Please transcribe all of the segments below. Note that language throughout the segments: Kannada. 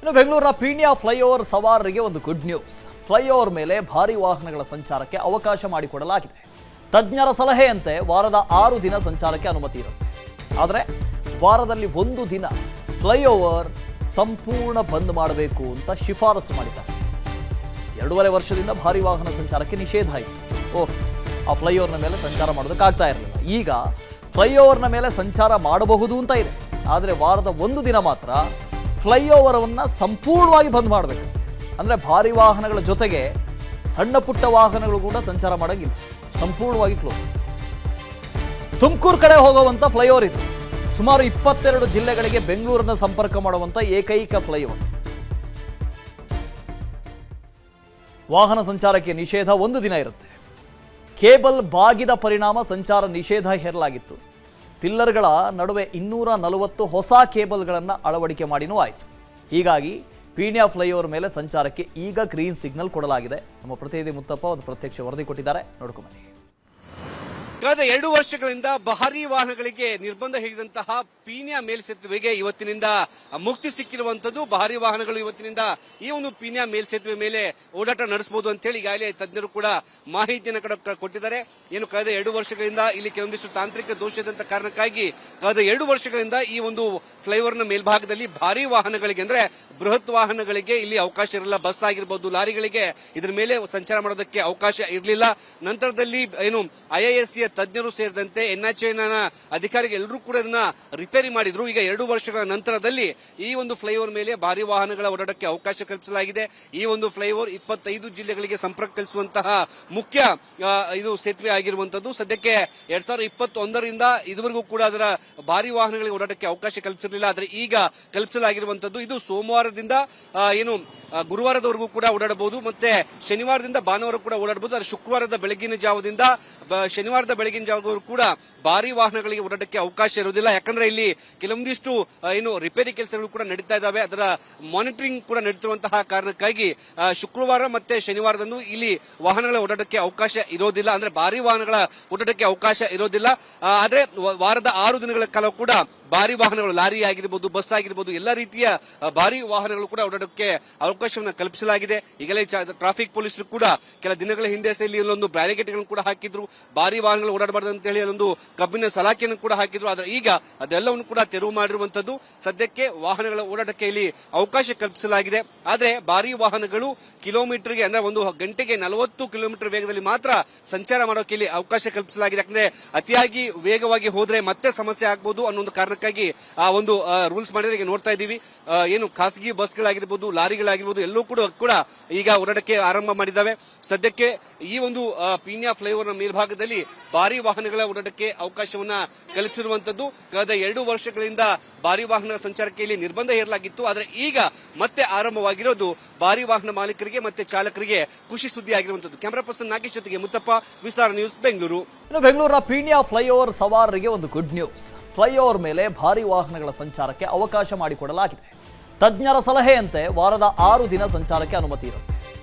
ಇನ್ನು ಬೆಂಗಳೂರಿನ ಪೀಣ್ಯ ಫ್ಲೈಓವರ್ ಸವಾರರಿಗೆ ಒಂದು ಗುಡ್ ನ್ಯೂಸ್. ಫ್ಲೈಓವರ್ ಮೇಲೆ ಭಾರಿ ವಾಹನಗಳ ಸಂಚಾರಕ್ಕೆ ಅವಕಾಶ ಮಾಡಿಕೊಡಲಾಗಿದೆ. ತಜ್ಞರ ಸಲಹೆಯಂತೆ ವಾರದ 6 ದಿನ ಸಂಚಾರಕ್ಕೆ ಅನುಮತಿ ಇರುತ್ತೆ. ಆದರೆ ವಾರದಲ್ಲಿ 1 ದಿನ ಫ್ಲೈಓವರ್ ಸಂಪೂರ್ಣ ಬಂದ್ ಮಾಡಬೇಕು ಅಂತ ಶಿಫಾರಸು ಮಾಡಿದ್ದಾರೆ. 2.5 ವರ್ಷದಿಂದ ಭಾರಿ ವಾಹನ ಸಂಚಾರಕ್ಕೆ ನಿಷೇಧ ಇತ್ತು. ಓಕೆ, ಆ ಫ್ಲೈಓವರ್ನ ಮೇಲೆ ಸಂಚಾರ ಮಾಡೋದಕ್ಕಾಗ್ತಾ ಇರಲಿಲ್ಲ. ಈಗ ಫ್ಲೈಓವರ್ನ ಮೇಲೆ ಸಂಚಾರ ಮಾಡಬಹುದು ಅಂತ ಇದೆ. ಆದರೆ ವಾರದ 1 ದಿನ ಮಾತ್ರ ಫ್ಲೈಓವರನ್ನು ಸಂಪೂರ್ಣವಾಗಿ ಬಂದ್ ಮಾಡಬೇಕು. ಅಂದರೆ ಭಾರಿ ವಾಹನಗಳ ಜೊತೆಗೆ ಸಣ್ಣ ಪುಟ್ಟ ವಾಹನಗಳು ಕೂಡ ಸಂಚಾರ ಮಾಡೋಂಗಿಲ್ಲ, ಸಂಪೂರ್ಣವಾಗಿ ಕ್ಲೋಸ್. ತುಮಕೂರು ಕಡೆ ಹೋಗುವಂಥ ಫ್ಲೈಓವರ್ ಇದು. ಸುಮಾರು 22 ಜಿಲ್ಲೆಗಳಿಗೆ ಬೆಂಗಳೂರನ್ನ ಸಂಪರ್ಕ ಮಾಡುವಂಥ ಏಕೈಕ ಫ್ಲೈಓವರ್. ವಾಹನ ಸಂಚಾರಕ್ಕೆ ನಿಷೇಧ 1 ದಿನ ಇರುತ್ತೆ. ಕೇಬಲ್ ಬಾಗಿದ ಪರಿಣಾಮ ಸಂಚಾರ ನಿಷೇಧ ಹೇರಲಾಗಿತ್ತು. ಪಿಲ್ಲರ್ಗಳ ನಡುವೆ 240 ಹೊಸ ಕೇಬಲ್ಗಳನ್ನು ಅಳವಡಿಕೆ ಮಾಡಿನೂ ಆಯಿತು. ಹೀಗಾಗಿ ಪೀಣ್ಯ ಫ್ಲೈಓವರ್ ಮೇಲೆ ಸಂಚಾರಕ್ಕೆ ಈಗ ಗ್ರೀನ್ ಸಿಗ್ನಲ್ ಕೊಡಲಾಗಿದೆ. ನಮ್ಮ ಪ್ರತಿನಿಧಿ ಮುತ್ತಪ್ಪ ಒಂದು ಪ್ರತ್ಯಕ್ಷ ವರದಿ ಕೊಟ್ಟಿದ್ದಾರೆ, ನೋಡ್ಕೊಂಬನ್ನಿ. ಕಳೆದ 2 ವರ್ಷಗಳಿಂದ ಭಾರಿ ವಾಹನಗಳಿಗೆ ನಿರ್ಬಂಧ ಹೇರಿದಂತಹ ಪೀಣ್ಯ ಮೇಲ್ಸೇತುವೆಗೆ ಇವತ್ತಿನಿಂದ ಮುಕ್ತಿ ಸಿಕ್ಕಿರುವಂತದ್ದು. ಭಾರಿ ವಾಹನಗಳು ಇವತ್ತಿನಿಂದ ಈ ಒಂದು ಪೀಣ್ಯ ಮೇಲ್ಸೇತುವೆ ಮೇಲೆ ಓಡಾಟ ನಡೆಸಬಹುದು ಅಂತ ಹೇಳಿ ಈಗಾಗಲೇ ತಜ್ಞರು ಕೂಡ ಮಾಹಿತಿಯನ್ನು ಕೊಟ್ಟಿದ್ದಾರೆ. ಏನು ಕಳೆದ 2 ವರ್ಷಗಳಿಂದ ಇಲ್ಲಿ ಕೆಲವೊಂದಿಷ್ಟು ತಾಂತ್ರಿಕ ದೋಷ ಇದ್ದಂತ ಕಾರಣಕ್ಕಾಗಿ ಕಳೆದ 2 ವರ್ಷಗಳಿಂದ ಈ ಒಂದು ಫ್ಲೈಓವರ್ನ ಮೇಲ್ಭಾಗದಲ್ಲಿ ಭಾರಿ ವಾಹನಗಳಿಗೆ ಅಂದ್ರೆ ಬೃಹತ್ ವಾಹನಗಳಿಗೆ ಇಲ್ಲಿ ಅವಕಾಶ ಇರಲಿಲ್ಲ. ಬಸ್ ಆಗಿರ್ಬೋದು, ಲಾರಿಗಳಿಗೆ ಇದರ ಮೇಲೆ ಸಂಚಾರ ಮಾಡೋದಕ್ಕೆ ಅವಕಾಶ ಇರಲಿಲ್ಲ. ನಂತರದಲ್ಲಿ ಏನು IISC ತಜ್ಞರು ಸೇರಿದಂತೆ NHAIನ ಅಧಿಕಾರಿಗಳು ಎಲ್ಲರೂ ಕೂಡ ಇದನ್ನ ರಿಪೇರಿ ಮಾಡಿದ್ರು. ಈಗ 2 ವರ್ಷಗಳ ನಂತರದಲ್ಲಿ ಈ ಒಂದು ಫ್ಲೈಓವರ್ ಮೇಲೆ ಭಾರಿ ವಾಹನಗಳ ಓಡಾಟಕ್ಕೆ ಅವಕಾಶ ಕಲ್ಪಿಸಲಾಗಿದೆ. ಈ ಒಂದು ಫ್ಲೈಓವರ್ 25 ಜಿಲ್ಲೆಗಳಿಗೆ ಸಂಪರ್ಕ ಕಲ್ಪಿಸುವಂತಹ ಮುಖ್ಯ ಇದು ಸೇತುವೆ ಆಗಿರುವಂತದ್ದು. ಸದ್ಯಕ್ಕೆ 2021ರಿಂದ ಇದುವರೆಗೂ ಕೂಡ ಅದರ ಭಾರಿ ವಾಹನಗಳಿಗೆ ಓಡಾಟಕ್ಕೆ ಅವಕಾಶ ಕಲ್ಪಿಸಿರಲಿಲ್ಲ. ಆದರೆ ಈಗ ಕಲ್ಪಿಸಲಾಗಿರುವಂತದ್ದು. ಇದು ಸೋಮವಾರದಿಂದ ಏನು ಗುರುವಾರದವರೆಗೂ ಕೂಡ ಓಡಾಡಬಹುದು, ಮತ್ತೆ ಶನಿವಾರದಿಂದ ಭಾನುವಾರ ಕೂಡ ಓಡಾಡಬಹುದು. ಆದರೆ ಶುಕ್ರವಾರದ ಬೆಳಗಿನ ಜಾವದಿಂದ ಶನಿವಾರದ ಬೆಳಗಿನ ಜಾವದವರೆಗೂ ಕೂಡ ಭಾರಿ ವಾಹನಗಳಿಗೆ ಓಡಾಟಕ್ಕೆ ಅವಕಾಶ ಇರುವುದಿಲ್ಲ. ಯಾಕಂದ್ರೆ ಇಲ್ಲಿ ಕೆಲವೊಂದಿಷ್ಟು ಏನು ರಿಪೇರಿ ಕೆಲಸಗಳು ಕೂಡ ನಡೀತಾ ಇದ್ದಾವೆ, ಅದರ ಮಾನಿಟರಿಂಗ್ ಕೂಡ ನಡೀತಿರುವಂತಹ ಕಾರಣಕ್ಕಾಗಿ ಶುಕ್ರವಾರ ಮತ್ತೆ ಶನಿವಾರದಂದು ಇಲ್ಲಿ ವಾಹನಗಳ ಓಡಾಟಕ್ಕೆ ಅವಕಾಶ ಇರೋದಿಲ್ಲ. ಅಂದ್ರೆ ಭಾರಿ ವಾಹನಗಳ ಓಡಾಟಕ್ಕೆ ಅವಕಾಶ ಇರೋದಿಲ್ಲ. ಆದ್ರೆ ವಾರದ 6 ದಿನಗಳ ಕಾಲ ಕೂಡ ಭಾರಿ ವಾಹನಗಳು, ಲಾರಿ ಆಗಿರ್ಬೋದು, ಬಸ್ ಆಗಿರ್ಬೋದು, ಎಲ್ಲ ರೀತಿಯ ಭಾರಿ ವಾಹನಗಳು ಕೂಡ ಓಡಾಡೋಕೆ ಅವಕಾಶವನ್ನು ಕಲ್ಪಿಸಲಾಗಿದೆ. ಈಗಲೇ ಟ್ರಾಫಿಕ್ ಪೊಲೀಸರು ಕೂಡ ಕೆಲ ದಿನಗಳ ಹಿಂದೆ ಇಲ್ಲಿ ಒಂದು ಬ್ಯಾರಿಕೇಡ್ಗಳನ್ನು ಕೂಡ ಹಾಕಿದ್ರು. ಭಾರಿ ವಾಹನಗಳು ಓಡಾಡಬಾರದು ಅಂತ ಹೇಳಿ ಒಂದು ಕಬ್ಬಿನ ಸಲಾಕೆಯನ್ನು ಕೂಡ ಹಾಕಿದ್ರು. ಆದರೆ ಈಗ ಅದೆಲ್ಲವನ್ನು ಕೂಡ ತೆರವು ಮಾಡಿರುವಂತದ್ದು. ಸದ್ಯಕ್ಕೆ ವಾಹನಗಳ ಓಡಾಟಕ್ಕೆ ಇಲ್ಲಿ ಅವಕಾಶ ಕಲ್ಪಿಸಲಾಗಿದೆ. ಆದರೆ ಭಾರಿ ವಾಹನಗಳು ಕಿಲೋಮೀಟರ್ಗೆ ಅಂದ್ರೆ ಒಂದು ಗಂಟೆಗೆ 40 ಕಿಲೋಮೀಟರ್ ವೇಗದಲ್ಲಿ ಮಾತ್ರ ಸಂಚಾರ ಮಾಡೋಕೆ ಇಲ್ಲಿ ಅವಕಾಶ ಕಲ್ಪಿಸಲಾಗಿದೆ. ಯಾಕಂದ್ರೆ ಅತಿಯಾಗಿ ವೇಗವಾಗಿ ಹೋದ್ರೆ ಮತ್ತೆ ಸಮಸ್ಯೆ ಆಗ್ಬಹುದು ಅನ್ನೋ ಒಂದು ಕಾರಣಕ್ಕಾಗಿ ಆ ಒಂದು ರೂಲ್ಸ್ ಮಾಡಿದ್ರೆ ಈಗ ನೋಡ್ತಾ ಇದ್ದೀವಿ. ಏನು ಖಾಸಗಿ ಬಸ್ಗಳಾಗಿರ್ಬೋದು, ಲಾರಿಗಳಾಗಿರ್ಬೋದು ಎಲ್ಲವೂ ಕೂಡ ಈಗ ಓಡಾಟಕ್ಕೆ ಆರಂಭ ಮಾಡಿದ್ದಾವೆ. ಸದ್ಯಕ್ಕೆ ಈ ಒಂದು ಪೀಣ್ಯ ಫ್ಲೈಓವರ್ನ ಮೇಲ್ಭಾಗದಲ್ಲಿ ಭಾರಿ ವಾಹನಗಳ ಓಡಾಟಕ್ಕೆ ಅವಕಾಶವನ್ನ ಕಲ್ಪಿಸಿರುವಂತದ್ದು. ಕಳೆದ 2 ವರ್ಷಗಳಿಂದ ಭಾರಿ ವಾಹನ ಸಂಚಾರಕ್ಕೆ ಇಲ್ಲಿ ನಿರ್ಬಂಧ ಹೇರಲಾಗಿತ್ತು. ಆದರೆ ಈಗ ಮತ್ತೆ ಆರಂಭವಾಗಿರೋದು ಭಾರಿ ವಾಹನ ಮಾಲೀಕರಿಗೆ ಮತ್ತೆ ಚಾಲಕರಿಗೆ ಖುಷಿ ಸುದ್ದಿ ಆಗಿರುವಂತದ್ದು. ಕ್ಯಾಮರಾ ಪರ್ಸನ್ ನಾಗೇಶ್ ಜೊತೆಗೆ ಮುತ್ತಪ್ಪ, ವಿಸ್ತಾರ ನ್ಯೂಸ್, ಬೆಂಗಳೂರು. ಇನ್ನು ಬೆಂಗಳೂರಿನ ಪೀಣ್ಯ ಫ್ಲೈಓವರ್ ಸವಾರರಿಗೆ ಒಂದು ಗುಡ್ ನ್ಯೂಸ್. ಫ್ಲೈಓವರ್ ಮೇಲೆ ಭಾರಿ ವಾಹನಗಳ ಸಂಚಾರಕ್ಕೆ ಅವಕಾಶ ಮಾಡಿಕೊಡಲಾಗಿದೆ. ತಜ್ಞರ ಸಲಹೆಯಂತೆ ವಾರದ 6 ದಿನ ಸಂಚಾರಕ್ಕೆ ಅನುಮತಿ ಇರುತ್ತೆ.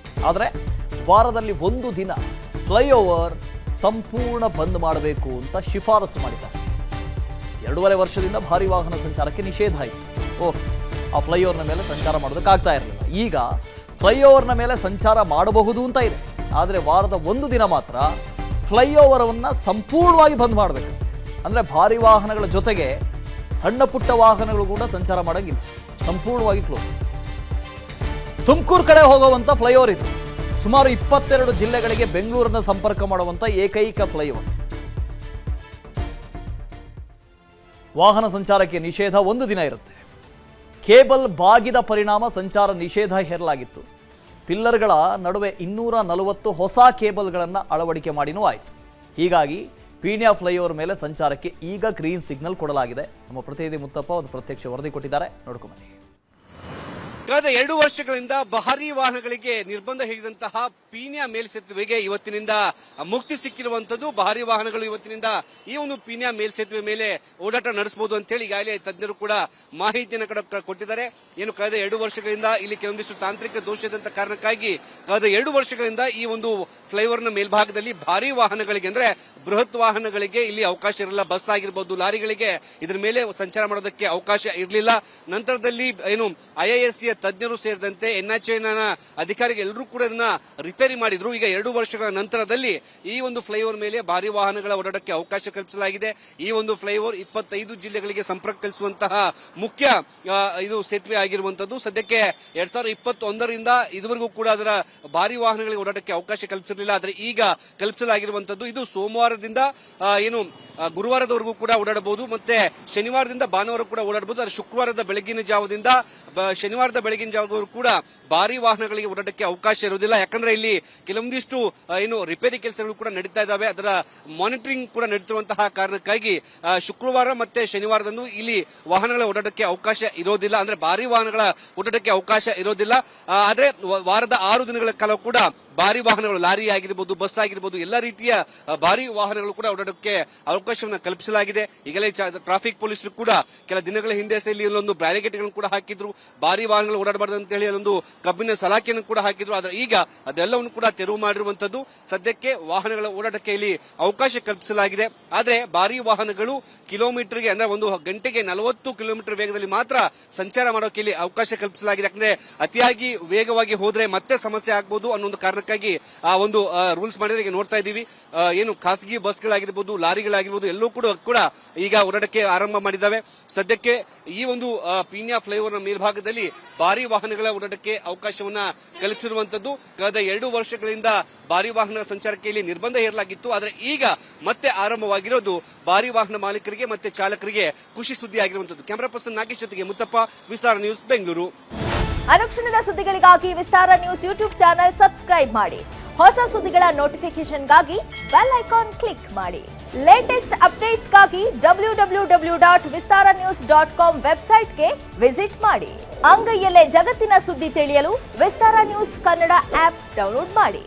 ಆದರೆ ವಾರದಲ್ಲಿ 1 ದಿನ ಫ್ಲೈಓವರ್ ಸಂಪೂರ್ಣ ಬಂದ್ ಮಾಡಬೇಕು ಅಂತ ಶಿಫಾರಸು ಮಾಡಿದ್ದಾರೆ. 2.5 ವರ್ಷದಿಂದ ಭಾರಿ ವಾಹನ ಸಂಚಾರಕ್ಕೆ ನಿಷೇಧ ಇತ್ತು. ಓಕೆ, ಆ ಫ್ಲೈಓವರ್ನ ಮೇಲೆ ಸಂಚಾರ ಮಾಡೋದಕ್ಕಾಗ್ತಾ ಇರಲಿಲ್ಲ. ಈಗ ಫ್ಲೈಓವರ್ನ ಮೇಲೆ ಸಂಚಾರ ಮಾಡಬಹುದು ಅಂತ ಇದೆ. ಆದರೆ ವಾರದ 1 ದಿನ ಮಾತ್ರ ಫ್ಲೈಓವರನ್ನು ಸಂಪೂರ್ಣವಾಗಿ ಬಂದ್ ಮಾಡಬೇಕು. ಅಂದರೆ ಭಾರಿ ವಾಹನಗಳ ಜೊತೆಗೆ ಸಣ್ಣ ಪುಟ್ಟ ವಾಹನಗಳು ಕೂಡ ಸಂಚಾರ ಮಾಡೋಂಗಿಲ್ಲ, ಸಂಪೂರ್ಣವಾಗಿ ಕ್ಲೋಸ್. ತುಮಕೂರು ಕಡೆ ಹೋಗುವಂಥ ಫ್ಲೈಓವರ್ ಇದು. ಸುಮಾರು 22 ಜಿಲ್ಲೆಗಳಿಗೆ ಬೆಂಗಳೂರನ್ನ ಸಂಪರ್ಕ ಮಾಡುವಂಥ ಏಕೈಕ ಫ್ಲೈಓವರ್. ವಾಹನ ಸಂಚಾರಕ್ಕೆ ನಿಷೇಧ 1 ದಿನ ಇರುತ್ತೆ. ಕೇಬಲ್ ಬಾಗಿದ ಪರಿಣಾಮ ಸಂಚಾರ ನಿಷೇಧ ಹೇರಲಾಗಿತ್ತು. ಪಿಲ್ಲರ್ಗಳ ನಡುವೆ 240 ಹೊಸ ಕೇಬಲ್ಗಳನ್ನು ಅಳವಡಿಕೆ ಮಾಡಿನೂ ಆಯಿತು. ಹೀಗಾಗಿ ಪೀಣ್ಯ ಫ್ಲೈಓವರ್ ಮೇಲೆ ಸಂಚಾರಕ್ಕೆ ಈಗ ಗ್ರೀನ್ ಸಿಗ್ನಲ್ ಕೊಡಲಾಗಿದೆ. ನಮ್ಮ ಪ್ರತಿನಿಧಿ ಮುತ್ತಪ್ಪ ಒಂದು ಪ್ರತ್ಯಕ್ಷ ವರದಿ ಕೊಟ್ಟಿದ್ದಾರೆ, ನೋಡ್ಕೊಂಬನ್ನಿ. ಕಳೆದ 2 ವರ್ಷಗಳಿಂದ ಭಾರಿ ವಾಹನಗಳಿಗೆ ನಿರ್ಬಂಧ ಹೇರಿದಂತಹ ಪೀಣ್ಯ ಮೇಲ್ಸೇತುವೆಗೆ ಇವತ್ತಿನಿಂದ ಮುಕ್ತಿ ಸಿಕ್ಕಿರುವಂತದ್ದು. ಭಾರಿ ವಾಹನಗಳು ಇವತ್ತಿನಿಂದ ಈ ಒಂದು ಪೀಣ್ಯ ಮೇಲ್ಸೇತುವೆ ಮೇಲೆ ಓಡಾಟ ನಡೆಸಬಹುದು ಅಂತ ಹೇಳಿ ಈಗಾಗಲೇ ತಜ್ಞರು ಕೂಡ ಮಾಹಿತಿಯನ್ನು ಕೊಟ್ಟಿದ್ದಾರೆ. ಏನು ಕಳೆದ 2 ವರ್ಷಗಳಿಂದ ಇಲ್ಲಿ ಕೆಲವೊಂದಿಷ್ಟು ತಾಂತ್ರಿಕ ದೋಷ ಇದ್ದಂತ ಕಾರಣಕ್ಕಾಗಿ ಕಳೆದ 2 ವರ್ಷಗಳಿಂದ ಈ ಒಂದು ಫ್ಲೈಓವರ್ನ ಮೇಲ್ಭಾಗದಲ್ಲಿ ಭಾರಿ ವಾಹನಗಳಿಗೆ ಅಂದ್ರೆ ಬೃಹತ್ ವಾಹನಗಳಿಗೆ ಇಲ್ಲಿ ಅವಕಾಶ ಇರಲಿಲ್ಲ. ಬಸ್ ಆಗಿರ್ಬೋದು, ಲಾರಿಗಳಿಗೆ ಇದರ ಮೇಲೆ ಸಂಚಾರ ಮಾಡೋದಕ್ಕೆ ಅವಕಾಶ ಇರಲಿಲ್ಲ. ನಂತರದಲ್ಲಿ ಏನು IISC ತಜ್ಞರು ಸೇರಿದಂತೆ NHAIನ ಅಧಿಕಾರಿಗಳು ಎಲ್ಲರೂ ಕೂಡ ಇದನ್ನ ರಿಪೇರಿ ಮಾಡಿದ್ರು. ಈಗ 2 ವರ್ಷಗಳ ನಂತರದಲ್ಲಿ ಈ ಒಂದು ಫ್ಲೈಓವರ್ ಮೇಲೆ ಭಾರಿ ವಾಹನಗಳ ಓಡಾಟಕ್ಕೆ ಅವಕಾಶ ಕಲ್ಪಿಸಲಾಗಿದೆ. ಈ ಒಂದು ಫ್ಲೈಓವರ್ 25 ಜಿಲ್ಲೆಗಳಿಗೆ ಸಂಪರ್ಕ ಕಲ್ಪಿಸುವಂತಹ ಮುಖ್ಯ ಇದು ಸೇತುವೆ ಆಗಿರುವಂತದ್ದು. ಸದ್ಯಕ್ಕೆ 2021ರಿಂದ ಇದುವರೆಗೂ ಕೂಡ ಅದರ ಭಾರಿ ವಾಹನಗಳಿಗೆ ಓಡಾಟಕ್ಕೆ ಅವಕಾಶ ಕಲ್ಪಿಸಿರಲಿಲ್ಲ. ಆದರೆ ಈಗ ಕಲ್ಪಿಸಲಾಗಿರುವಂತದ್ದು. ಇದು ಸೋಮವಾರದಿಂದ ಗುರುವಾರದವರೆಗೂ ಕೂಡ ಓಡಾಡಬಹುದು, ಮತ್ತೆ ಶನಿವಾರದಿಂದ ಭಾನುವಾರ ಕೂಡ ಓಡಾಡಬಹುದು. ಆದರೆ ಶುಕ್ರವಾರದ ಬೆಳಗಿನ ಜಾವದಿಂದ ಶನಿವಾರದ ಬೆಳಗಿನ ಜಾವದವರೆಗೂ ಕೂಡ ಭಾರಿ ವಾಹನಗಳಿಗೆ ಓಡಾಟಕ್ಕೆ ಅವಕಾಶ ಇರುವುದಿಲ್ಲ. ಯಾಕಂದ್ರೆ ಇಲ್ಲಿ ಕೆಲವೊಂದಿಷ್ಟು ರಿಪೇರಿ ಕೆಲಸಗಳು ಕೂಡ ನಡೀತಾ ಇದ್ದಾವೆ. ಅದರ ಮಾನಿಟರಿಂಗ್ ಕೂಡ ನಡೀತಿರುವಂತಹ ಕಾರಣಕ್ಕಾಗಿ ಶುಕ್ರವಾರ ಮತ್ತೆ ಶನಿವಾರದಂದು ಇಲ್ಲಿ ವಾಹನಗಳ ಓಡಾಟಕ್ಕೆ ಅವಕಾಶ ಇರೋದಿಲ್ಲ. ಅಂದ್ರೆ ಭಾರಿ ವಾಹನಗಳ ಓಡಾಟಕ್ಕೆ ಅವಕಾಶ ಇರೋದಿಲ್ಲ. ಆದ್ರೆ ವಾರದ 6 ದಿನಗಳ ಕಾಲ ಕೂಡ ಭಾರಿ ವಾಹನಗಳು, ಲಾರಿ ಆಗಿರ್ಬೋದು, ಬಸ್ ಆಗಿರ್ಬೋದು, ಎಲ್ಲ ರೀತಿಯ ಭಾರಿ ವಾಹನಗಳು ಕೂಡ ಓಡಾಡೋಕೆ ಅವಕಾಶವನ್ನು ಕಲ್ಪಿಸಲಾಗಿದೆ. ಈಗಲೇ ಟ್ರಾಫಿಕ್ ಪೊಲೀಸರು ಕೂಡ ಕೆಲ ದಿನಗಳ ಹಿಂದೆ ಇಲ್ಲಿ ಒಂದು ಬ್ಯಾರಿಕೇಡ್ಗಳನ್ನು ಕೂಡ ಹಾಕಿದ್ರು. ಭಾರಿ ವಾಹನಗಳು ಓಡಾಡಬಾರದು ಅಂತ ಹೇಳಿ ಅಲ್ಲೊಂದು ಕಬ್ಬಿನ ಸಲಾಕೆಯನ್ನು ಕೂಡ ಹಾಕಿದ್ರು. ಆದ್ರೆ ಈಗ ಅದೆಲ್ಲವನ್ನು ಕೂಡ ತೆರವು ಮಾಡಿರುವಂತದ್ದು. ಸದ್ಯಕ್ಕೆ ವಾಹನಗಳ ಓಡಾಟಕ್ಕೆ ಇಲ್ಲಿ ಅವಕಾಶ ಕಲ್ಪಿಸಲಾಗಿದೆ. ಆದ್ರೆ ಭಾರಿ ವಾಹನಗಳು ಕಿಲೋಮೀಟರ್ಗೆ ಅಂದ್ರೆ ಒಂದು ಗಂಟೆಗೆ 40 ಕಿಲೋಮೀಟರ್ ವೇಗದಲ್ಲಿ ಮಾತ್ರ ಸಂಚಾರ ಮಾಡೋಕೆ ಇಲ್ಲಿ ಅವಕಾಶ ಕಲ್ಪಿಸಲಾಗಿದೆ. ಯಾಕಂದ್ರೆ ಅತಿಯಾಗಿ ವೇಗವಾಗಿ ಹೋದ್ರೆ ಮತ್ತೆ ಸಮಸ್ಯೆ ಆಗ್ಬಹುದು ಅನ್ನೋ ಒಂದು ಕಾರಣಕ್ಕಾಗಿ ಆ ಒಂದು ರೂಲ್ಸ್ ಮಾಡಿದ್ರೆ ಈಗ ನೋಡ್ತಾ ಇದ್ದೀವಿ. ಖಾಸಗಿ ಬಸ್ಗಳಾಗಿರ್ಬೋದು, ಲಾರಿಗಳಾಗಿರ್ಬೋದು ಎಲ್ಲವೂ ಕೂಡ ಈಗ ಓಡಾಟಕ್ಕೆ ಆರಂಭ ಮಾಡಿದ್ದಾವೆ. ಸದ್ಯಕ್ಕೆ ಈ ಒಂದು ಪೀಣ್ಯ ಫ್ಲೈಓವರ್ನ ಮೇಲ್ಭಾಗದಲ್ಲಿ ಭಾರಿ ವಾಹನಗಳ ಓಡಾಟಕ್ಕೆ ಅವಕಾಶವನ್ನ ಕಲ್ಪಿಸಿರುವಂತದ್ದು. ಕಳೆದ 2 ವರ್ಷಗಳಿಂದ ಭಾರಿ ವಾಹನ ಸಂಚಾರಕ್ಕೆ ಇಲ್ಲಿ ನಿರ್ಬಂಧ ಹೇರಲಾಗಿತ್ತು. ಆದರೆ ಈಗ ಮತ್ತೆ ಆರಂಭವಾಗಿರೋದು ಭಾರಿ ವಾಹನ ಮಾಲೀಕರಿಗೆ ಮತ್ತೆ ಚಾಲಕರಿಗೆ ಖುಷಿ ಸುದ್ದಿ ಆಗಿರುವಂತದ್ದು. ಕ್ಯಾಮರಾ ಪರ್ಸನ್ ನಾಗೇಶ್ ಜೊತೆಗೆ ಮುತ್ತಪ್ಪ, ವಿಸ್ತಾರ ನ್ಯೂಸ್, ಬೆಂಗಳೂರು. ಅನುಕ್ಷಣದ ಸುದ್ದಿಗಳಿಗಾಗಿ ವಿಸ್ತಾರ ನ್ಯೂಸ್ ಯೂಟ್ಯೂಬ್ ಚಾನೆಲ್ ಸಬ್ಸ್ಕ್ರೈಬ್ ಮಾಡಿ. ಹೊಸ ಸುದ್ದಿಗಳ ನೋಟಿಫಿಕೇಶನ್ಗಾಗಿ ಬೆಲ್ ಐಕಾನ್ ಕ್ಲಿಕ್ ಮಾಡಿ. ಲೇಟೆಸ್ಟ್ ಅಪ್ಡೇಟ್ಸ್ಗಾಗಿ www.vistaranews.com ವೆಬ್ಸೈಟ್ಗೆ ವಿಸಿಟ್ ಮಾಡಿ. ಅಂಗೈಯಲ್ಲೇ ಜಗತ್ತಿನ ಸುದ್ದಿ ತಿಳಿಯಲು ವಿಸ್ತಾರ ನ್ಯೂಸ್ ಕನ್ನಡ ಆಪ್ ಡೌನ್ಲೋಡ್ ಮಾಡಿ.